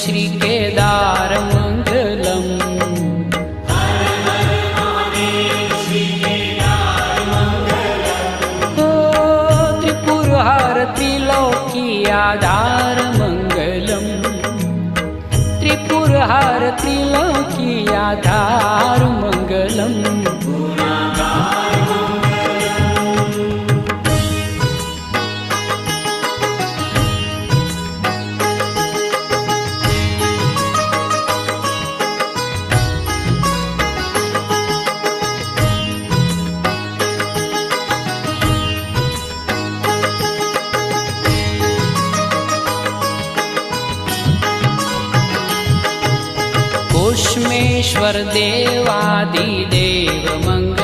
श्री केदार मंगलम। त्रिपुरहार त्रिलोकी आधार मंगलम। त्रिपुरहार त्रिलोकी आधार मंगलम। कोशमेश्वर देवादिदेव मंगलम।